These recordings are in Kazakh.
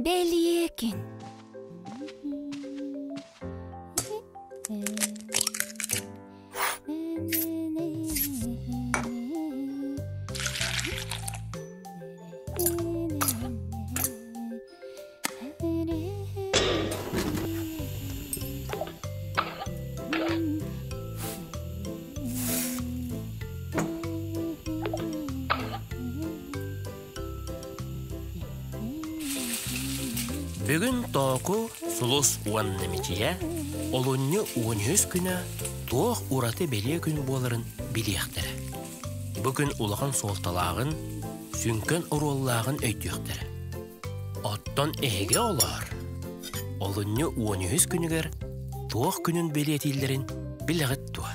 Beliekin. Бүгін току сулус уаннымичия, олонны 13 күні тоқ ураты беле күн боларын билияқтыры. Бүгін улаған солталағын, сүнкен уроллағын өйттіқтірі. Оттан әге олар. Олонны 13 күнігер тоқ күнін белетейлерін біліғіт туа.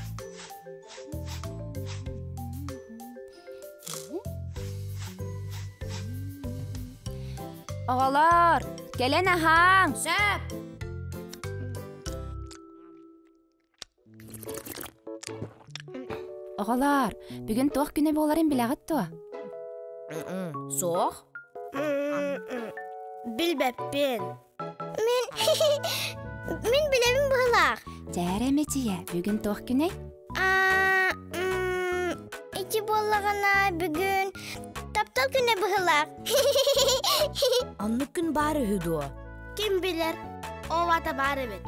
Oğalar, gelen ahan. Söp. Oğalar, bugün toq güne boların bilağıt tuğa. Soğuk? Bilbeppin. Min bilemin bıhlaq. Cərəmeciyə, bugün toq güne? İki bollağına bugün taptal güne bıhlaq. Anlık gün bari hüdu. Kim bilir? O vata bari bit.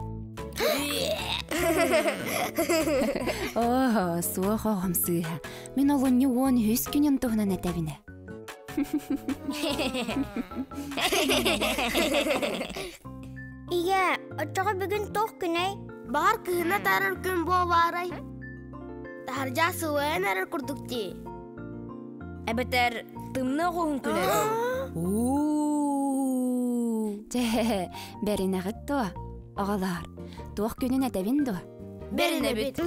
Oho, soğuk oğum sığha. Min olunyu 13 günün toğunan etevine. İye, oçağı bugün toq güne. Bahar kıhına tarar gün bo varay. Taharca sıvıyan arar kurdukçi. Ebeter tımna qoğun küleri. Cə, berin ağıt tuğa. Oğalar, toq günün etevin tuğa. Berine bit.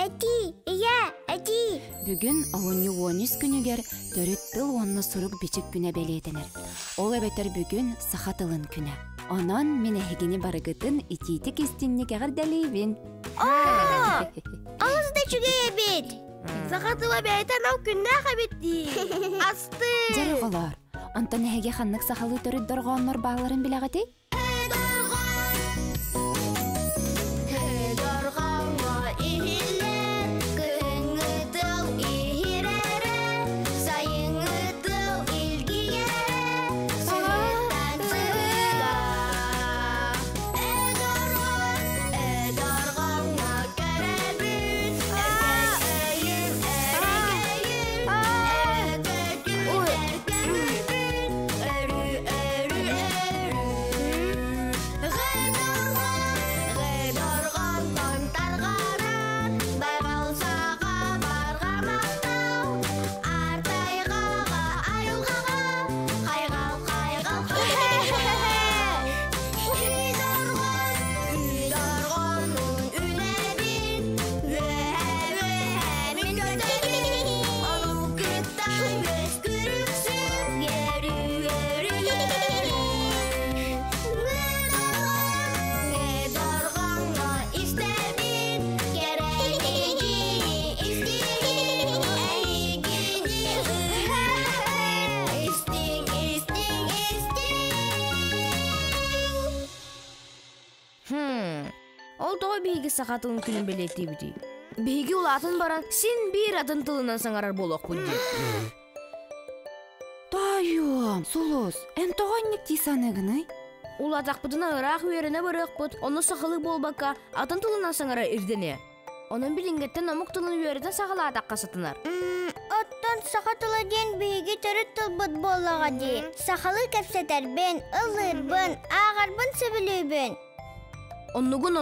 Eti, iye, eti. Bugün olunyu 13 günüger dörüt tıl onunla suruk biçik güne beleydenir. Ol ebeter bugün saha tılın güne. Onan menehigini barıgıtın ititik istinlik ağır deleyvin. Ağız da çügeye bit. Sakatıva beyten av günne kabitti. Astı. Jara oğalar, onta nehege xanlık sahalı törüt dorğanlar bağların bilağıtı? Ол тоға бейгі сақатылын күнін белетті біді. Бейгі улатын баран, сен бір атын тылынан саңарар болуқ бұнде. Тайым, Сулус, ән тоғаннек дейсанығыны? Улатақ бұдына ұрақ үйеріне барық бұд, оны сақылық болбаққа атын тылынан саңарар ирдене. Onun bilingеттен омук тылын үйерден сағыла атаққа сатынар. Оттан сақатылы ден бейге түрі тұлбыт болуға дейін. Сақалы кәпсетербен, ылырбын, ағарбын сөбілейбен. Оннугун,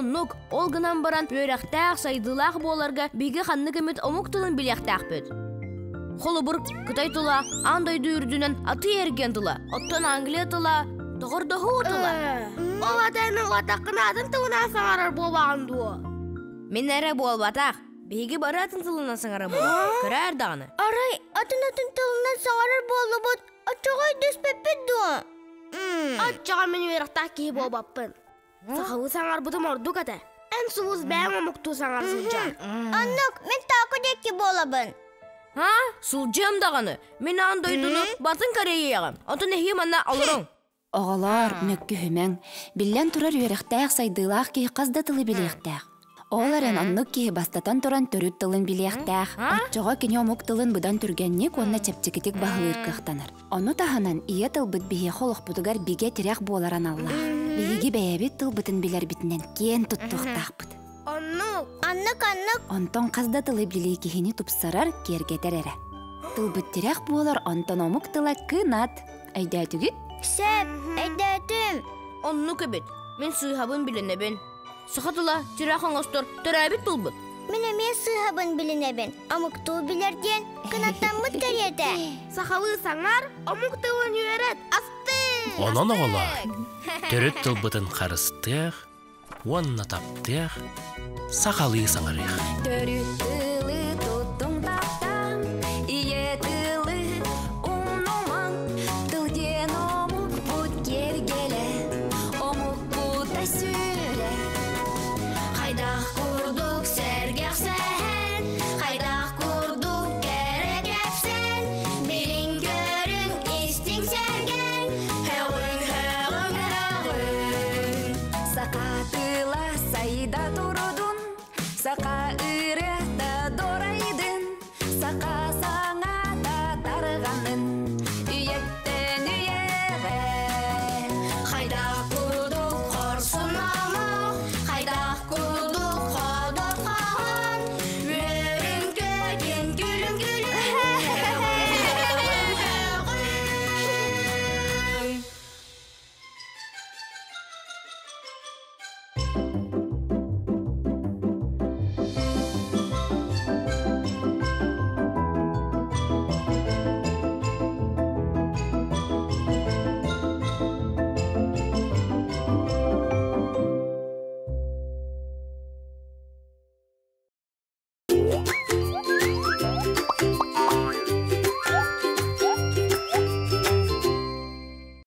ол гынан баран үйерақтақ сайдылақ боларға бейге қанны көмет омук тылын білектақ бөд. Қолы бұр күтай тұла, андайды үрдінен аты ерген тұла, оттан Англия тұла, тұғырдығы ұтыла. Ол атайның атаққына атын тылынан саңарар болбаған дуы. Мен әрі бол батақ, бейге бары атын тылынан саңара бол. Көрәр дағыны. Арай, атын тылынан саңарар болу бұд, атчағай дүспеппет дуы. Атчаға мен үйрақтақ кейі болбаппын. Сақалы саңар бұдым ордық аты. Ән сұлыз бәң омуқту саңар сұлжа. Аннық, мен тақы декі болабын. Ха? Сұлжам дағыны. Мен андайдыны батын Кореяға. Атын әхе манна алырың. Оғалар, нөккі хүмәң, білен тұрар үйрақтақ сайдылақ кей қаздатылы білектақ. Оларын оннук киһи бастатан туран төрүт тылын билиэхтээх. Отчоҕо кини омук тылын будан түргенник онна чепчикитик баһылыыркыахтанар. Ону таһанан ие тылбыт биһи холохпутугар биге тирэх буоларан аллах. Биһиги бэйэбит тылбытын билер битинен киэн туттуохтаахпыт. Аннык. Онтон казда тылы билии киһини тупсарар киэргетер эре. Тылбыт тирэх буолар онтон омук тыла кынат. Айдәтүгит? Сәп, айдәтүм. Онну көбет. Мен сыйхабын биленебен. Сақатыла, тирахың остор, төрәбит тұлбыт. Мен әме сыйхабын білінебен. Амукту білерден кынаттан мұт кәреді. Сақалы саңар, амуктуын үйерет, асты. Онан оғалар, төрөт тылбытын қарыстық, онна таптық, сақалы саңарық. Төрүт